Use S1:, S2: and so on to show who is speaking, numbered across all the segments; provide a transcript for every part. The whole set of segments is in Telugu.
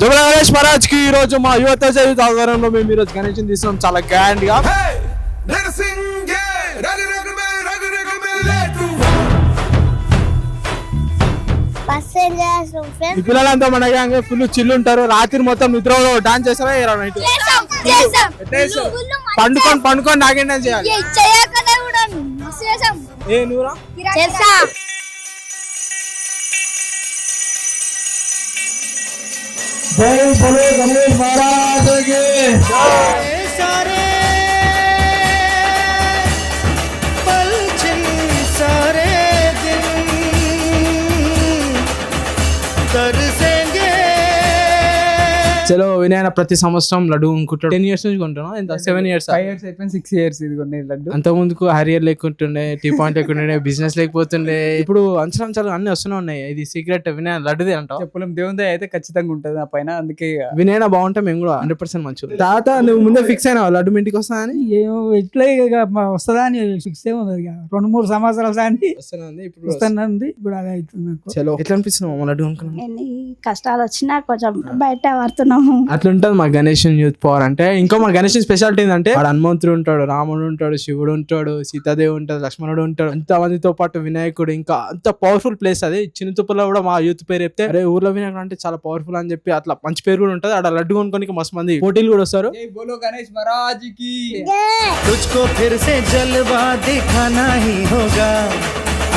S1: జబల గణేష్ మహారాజ్ కి ఈ రోజు మా యువత జైవిత ఆధ్వర్యంలో మేము ఈ రోజు గణేష్ తీస్తున్నాం చాలా గ్రాండ్ గా. ఈ పిల్లలంతా మన గ్యాంగ్ ఫుల్ చిల్లు ఉంటారు. రాత్రి మొత్తం నిద్ర డాన్స్ చేస్తారా పండుకొని నాకేం డాన్స్ చేయాలి. జై బోలో గణేష్ మహారాజ్ కి సారే పల్చిన్ సారే దిన్ తర్సేంగే. చలో వినాయన ప్రతి సంవత్సరం లడ్డు అనుకుంటాడు. 10 years నుంచి కొంటున్నా. ఎంత 7 years
S2: 5 years అయిపోయింది. 6 years ఇది కొన్ని లడ్డు.
S1: అంత ముందుకు హరియర్ లేకుంటుండే, టీ పాయింట్ లేకుంటుండే, బిజినెస్ లేకపోతుండే. ఇప్పుడు అంచనాలు అన్ని వస్తూనే ఉన్నాయి. ఇది సీక్రెట్ వినాయన లడ్డుదే అంటావు.
S2: చెప్పులం దేవుందే అయితే ఖచ్చితంగా ఉంటది ఆ పైన. అందుకే
S1: వినాయన బాగుంటే మేము కూడా 100% మంచి. తాత నువ్వు ముందే ఫిక్స్ అయినా లడ్డు మీ ఇంటికి వస్తా అని?
S2: ఏమో ఇట్లా వస్తుందా అని ఫిక్స్ ఏముంది. 2-3 సంవత్సరాలు దాన్ని వస్తుంది. ఇప్పుడు అదే అవుతుంది.
S1: చలో ఎట్లా అనిపిస్తుంది లడ్డు అనుకున్నాను.
S3: ఎన్ని కష్టాలు వచ్చినా కొంచెం బయట పడుతున్నాము.
S1: అట్లుంటది మా గణేష్ యూత్ పవర్ అంటే. ఇంకో మా గణేష్ స్పెషాలిటీ ఏంటంటే వాడు హనుమంతుడు ఉంటాడు, రాముడు ఉంటాడు, శివుడు ఉంటాడు, సీతాదేవి ఉంటాడు, లక్ష్మణుడు ఉంటాడు. అంత మందితో పాటు వినాయకుడు. ఇంకా అంత పవర్ఫుల్ ప్లేస్ అది. చిన్నతుప్పలో కూడా మా యూత్ పేరు చెప్తే అరే ఊర్లో వినాయకుడు అంటే చాలా పవర్ఫుల్ అని చెప్పి అట్లా మంచి పేరు కూడా ఉంటది. అక్కడ లడ్డు కొనుక్కోనికి మస్తు మంది పోటీలు కూడా వస్తారు.
S2: గణేష్ మహారాజ్ కి
S4: तुझको फिर से जलवा दिखाना ही होगा,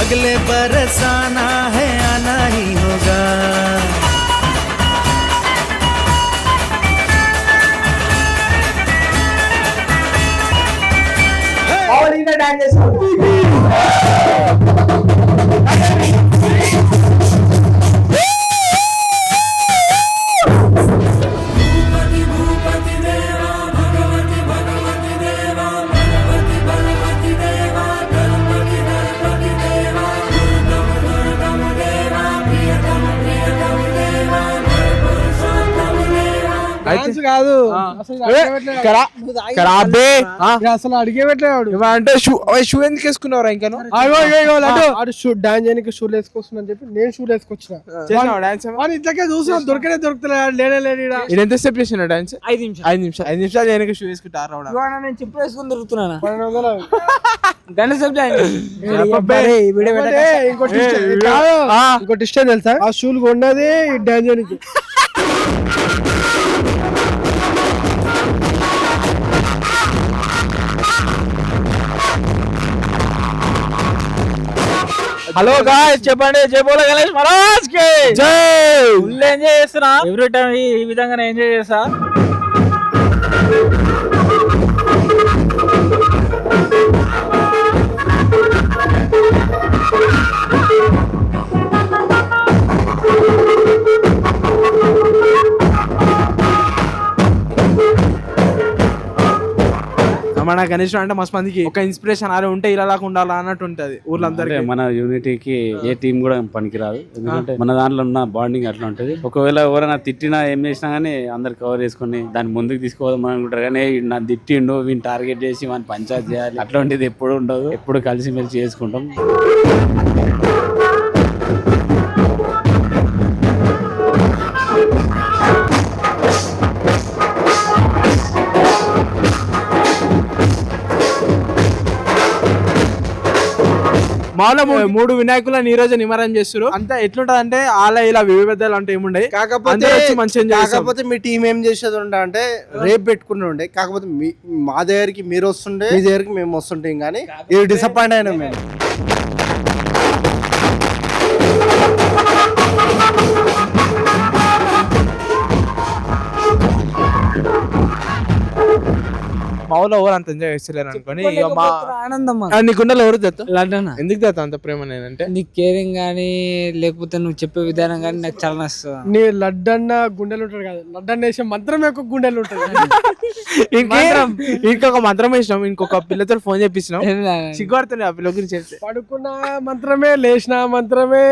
S4: अगले बरस आना है आना ही होगा.
S1: కాదు
S2: అసలు అడిగే పెట్టలేడు
S1: అంటే షూ ఎందుకు వేసుకున్నారా? ఇంకా
S2: షూ డాన్స్ చేయడానికి షూలు వేసుకొస్తున్నా చెప్పి నేను షూలు వేసుకొచ్చిన. ఇంతకే చూసిన దొరకలేదు
S1: ఇది ఎంతసేపు చేసిన డాన్స్?
S2: 5
S1: నిమిషాలు చేయడానికి షూ వేసుకుంటారు.
S2: నేను చెప్పు వేసుకుని తిరుగుతున్నాను. ఇంకోటి ఇష్టం తెలుసా? ఆ షూలు కొన్నది డాన్స్ చేయడానికి.
S1: హలో గాయ్స్ చెప్పండి. జై బోలో గణేష్ మహారాజ్ కి జై.
S2: ఫుల్ ఎంజాయ్ చేస్తున్నా. ఎవ్రీ టైం ఈ విధంగా ఎంజాయ్ చేస్తా.
S1: మన గణేష్ అంటే మస్తు మందికి ఒక ఇన్స్పిరేషన్ అరే ఉంటే ఇలా ఉండాలా అన్నట్టు ఉంటది ఊర్లందరికీ.
S5: మన యూనిటీకి ఏ టీం కూడా పనికిరాదు. ఎందుకంటే మన దాంట్లో ఉన్న బాండింగ్ అట్లా ఉంటది. ఒకవేళ ఎవరైనా తిట్టినా ఏం చేసినా గానీ అందరు కవర్ చేసుకుని దాన్ని ముందుకు తీసుకోవద్దాం అనుకుంటారు. కానీ నా తిట్టిండు వీని టార్గెట్ చేసి మన పంచాయతీ చేయాలి అట్లాంటిది ఎప్పుడు ఉండదు. ఎప్పుడు కలిసిమెలిసి చేసుకుంటాం.
S1: మాలో 3 వినాయకులను ఈ రోజు నిమజ్జనం చేస్తారు. అంతా ఎట్లుంటది అంటే అలా ఇలా వివిధలు అంటే ఏముండే.
S6: కాకపోతే మీ టీం ఏం చేసేది అంటే రేపు పెట్టుకుని ఉండే. కాకపోతే మా దగ్గరికి మీరు వస్తుండే, మీ దగ్గరికి మేము వస్తుంటాం. కానీ ఇది డిసప్పాయింట్ అయినా మేము.
S1: మా ఊళ్ళో ఎవరు అంత ఎంజాయ్ చేస్తలేరు అనుకోని
S2: ఆనందం.
S1: నీ గుండెలో ఎవరు తెస్తా
S2: లడ్డన్న
S1: ఎందుకు తెస్తా అంత ప్రేమ నేనంటే?
S2: నీ కేరింగ్ గానీ లేకపోతే నువ్వు చెప్పే విధానం గానీ నాకు చాలా నచ్చుతుంది.
S7: నీ లడ్డన్న గుండెలు ఉంటాడు కదా, లడ్డన్న వేసే మంత్రం యొక్క గుండెలు ఉంటుంది.
S1: ఇంకొక మంత్రం వేసినాం. ఇంకొక పిల్లతో ఫోన్ చేపించినాం. సిగ్గుపడుతుంది ఆ పిల్ల గురించి చెప్తే.
S7: పడుకున్న మంత్రమే, లేచిన మంత్రమే.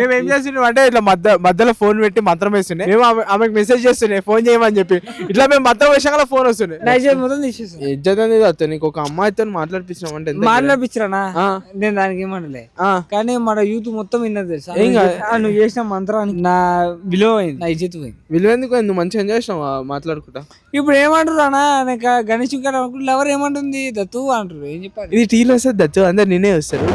S1: మేము ఏం చేస్తున్నాం అంటే ఇట్లా మధ్యలో ఫోన్ పెట్టి మంత్రం వేస్తున్నాయి. మేము ఆమెకు మెసేజ్ చేస్తున్నాయి ఫోన్ చేయమని చెప్పి. ఇట్లా మేము మంత్రం వేసాక ఫోన్ వస్తున్నాయి.
S2: నైట్ మొత్తం తీసేస్తాం.
S1: ఇజ్జత్ అనేది వస్తుంది. నీకు ఒక అమ్మాయితో మాట్లాడిపించినాం అంటే
S8: మాట్లాడిపించరానా? నేను దానికి ఏమనలే, కానీ మన యూత్ మొత్తం విన్నది తెలుసా. నువ్వు చేసిన మంత్రానికి నా విలువ పోయింది, నా ఇజ్జత్ పోయింది.
S1: విలువ ఎందుకు? నువ్వు మంచిగా ఎంజాయ్ చేసినావు మాట్లాడుకుంటా.
S8: ఇప్పుడు ఏమంటారు అన్నా, నాకు గణేష్ ఎవరు ఏమంటుంది దత్తు అంటారు. ఏం చెప్పాలి?
S1: ఇది టీలో వస్తుంది దచ్చు, అందరు నేనే వస్తారు.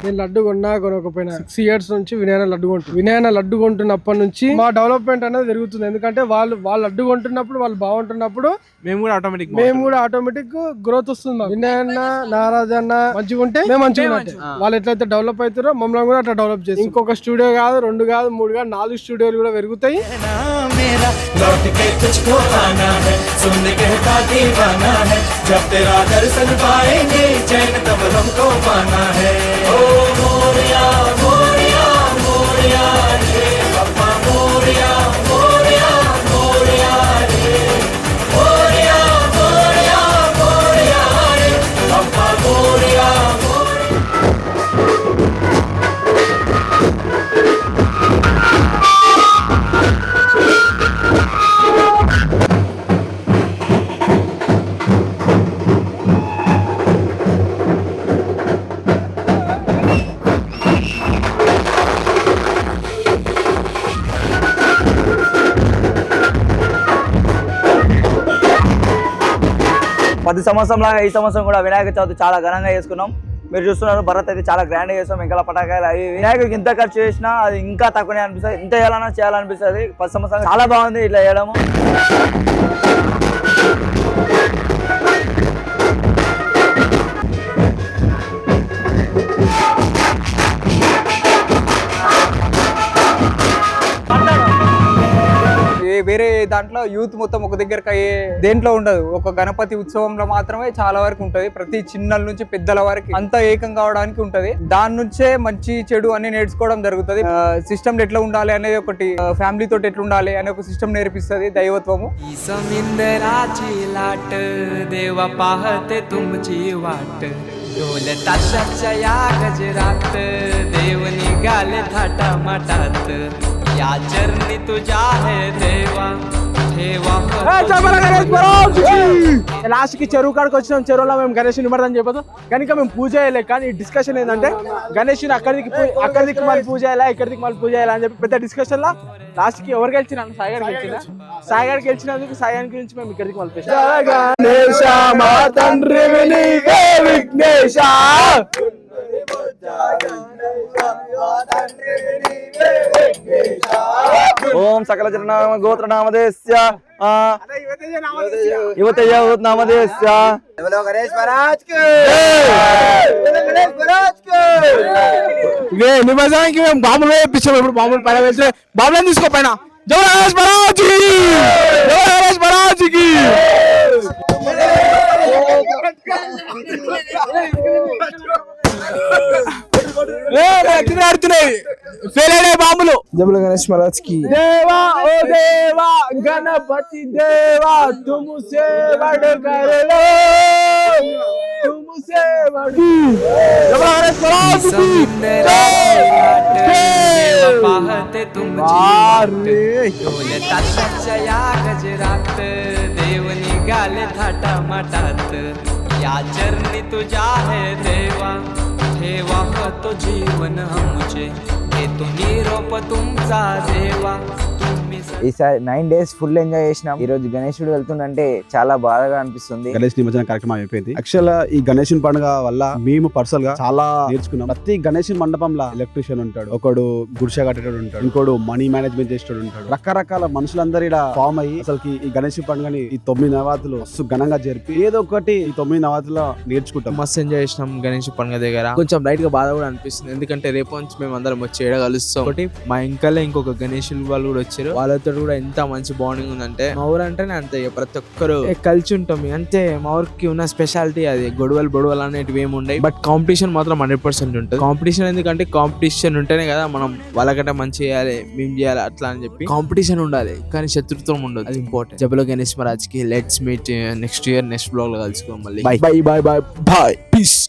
S2: నేను లడ్డు కొనకపోయినా 6 years నుంచి వినయన లడ్డు కొంటున్నప్పటి నుంచి మా డెవలప్మెంట్ అనేది జరుగుతుంది. ఎందుకంటే వాళ్ళు లడ్డు కొంటున్నప్పుడు, వాళ్ళు బాగుంటున్నప్పుడు
S1: మేము కూడా ఆటోమేటిక్ గ్రోత్ వస్తుంది. వినయన్న, నారాజ్ అన్న మంచిగా ఉంటే మేము మంచిగా ఉంటే, వాళ్ళు ఎట్లయితే డెవలప్ అవుతారో మమ్మల్ని కూడా అట్లా డెవలప్ చేసి ఇంకొక స్టూడియో కాదు, 2 కాదు, 3 కాదు, 4 స్టూడియోలు కూడా పెరుగుతాయి.
S9: ప్రతి సంవత్సరం లాగా ఈ సంవత్సరం కూడా వినాయక చవితి చాలా ఘనంగా చేసుకున్నాం. మీరు చూస్తున్నారు, భరత్ అయితే చాలా గ్రాండ్గా చేస్తాం. ఇంకా పటాకాయలు అవి వినాయకుడికి ఇంత ఖర్చు చేసినా అది ఇంకా తక్కువనే అనిపిస్తుంది. ఇంత చేయాలనిపిస్తుంది. ప్రతి సంవత్సరం చాలా బాగుంది ఇట్లా చేయడము.
S8: వేరే దాంట్లో యూత్ మొత్తం ఒక దగ్గరకు అయ్యే దేంట్లో ఉండదు. ఒక గణపతి ఉత్సవంలో మాత్రమే చాలా వరకు ఉంటది. ప్రతి చిన్నల నుంచి పెద్దల వరకు అంతా ఏకం కావడానికి ఉంటది. దాని నుంచే మంచి చెడు అన్ని నేర్చుకోవడం జరుగుతుంది. సిస్టమ్ ఎట్లా ఉండాలి అనేది ఒకటి, ఫ్యామిలీ తోటి ఎట్లా ఉండాలి అనే ఒక సిస్టమ్ నేర్పిస్తుంది దైవత్వము. దేవ పాహతే తుమ్చి వాట్ डोल ताशाच्या या गजरात देव निघाले थाटा माटात या चरणी तुझ्या है देवा
S1: లాస్ట్ కి చెరువు కాడికి వచ్చినాం. చెరువులో మేము గణేష్ నిమర్దని చెప్పదు కనుక మేము పూజ చేయలే. కానీ డిస్కషన్ ఏంటంటే గణేష్ అక్కడికి మళ్ళీ పూజ చేయాలా, ఇక్కడికి మళ్ళీ పూజ చేయాలా అని చెప్పి పెద్ద డిస్కషన్ లా లాస్ట్ కి ఎవరు గెలిచినా సాయిగారికి గెలిచిన. సాయిగారికి గెలిచినందుకు సాయిగారి గురించి మేము ఇక్కడికి మళ్ళీ
S9: ఓం సకల జననామ గోత్ర నామదేస్య యువతయ నామదేస్య గణేష్ మహారాజ్ కి
S1: నిమజ్జనానికి మేము బాబులు వేయించాము. ఇప్పుడు బాబులు పైన వేస్తే బాబులను తీసుకో పైన. జై గణేష్ మహారాజ్ కి, జై గణేష్ మహారాజ్ కి. ఫెయిల్ అయినాయి బాంబులు. జబుల గణేష్ మహారాజ్ కి దేవా ఓ దేవా గణపతి దేవా తుమ్సే బడ్ కర్ లో తుమ్సే బడ్ జబుల గణేష్ మహారాజ్ కి
S8: पाहते तुम डोल ताशाच्या या गजरात देव निघाले थाटा माटात या चरणी तुझ्या है देवा ठेवा तो जीवन हमचे घेतो निरोप तुमचा देवा तुम्ही
S10: ఈసారి 9 days ఫుల్ ఎంజాయ్ చేసినాం. ఈ రోజు గణేశుడు వెళ్తుందంటే చాలా బాధగా అనిపిస్తుంది.
S11: గణేష్ నిమజ్జన కార్యక్రమం అయిపోయింది. యాక్చువల్ ఈ గణేశుని పండుగ వల్ల మేము పర్సనల్ గా చాలా నేర్చుకున్నాం. ప్రతి గణేశుని మండపంలో ఎలక్ట్రీషియన్ ఉంటాడు, ఒకడు గుడిసె కట్టేటోడు ఉంటాడు, ఇంకోడు మనీ మేనేజ్మెంట్ చేసేటోడు ఉంటాడు. రకరకాల మనుషులందరూ ఇక్కడ ఫామ్ అయ్యి అసలు ఈ గణేశ్ పండుగని ఈ 9 నవరాత్రులు మస్తు ఘనంగా జరిపి ఏదో ఒకటి ఈ 9 నవరాత్రులు నేర్చుకుంటాం.
S1: మస్తు ఎంజాయ్ చేసినాం గణేష్ పండుగ దగ్గర. కొంచెం లైట్ గా బాధ కూడా అనిపిస్తుంది, ఎందుకంటే రేపు నుంచి మేము అందరం వచ్చి ఏడ కలుస్తాం. ఒకటి మా ఇంకలే ఇంకొక గణేష్ వాళ్ళు కూడా వచ్చారు, వాళ్ళతో కూడా ఎంత మంచి బాండింగ్ ఉందంటే మా ఊరు అంటేనే అంతే, ప్రతి ఒక్కరు కలిసి ఉంటాం అంతే. మా ఊరికి ఉన్న స్పెషాలిటీ అది. గొడవలు అనేటివి ఏమి ఉండవు, బట్ కాంపిటీషన్ మాత్రం 100% ఉంటుంది. కాంపిటీషన్ ఎందుకంటే కాంపిటీషన్ ఉంటేనే కదా మనం వాళ్ళకంటే మంచి చేయాలి, మేము చేయాలి అట్లా అని చెప్పి కాంపిటీషన్ ఉండాలి, కానీ శత్రుత్వం ఉండదు, అది ఇంపార్టెంట్. జబలో గణేష్ మహారాజ్ కి let's meet next year next blog లో కలుసుకోం మళ్ళీ. Bye bye bye bye bye piece.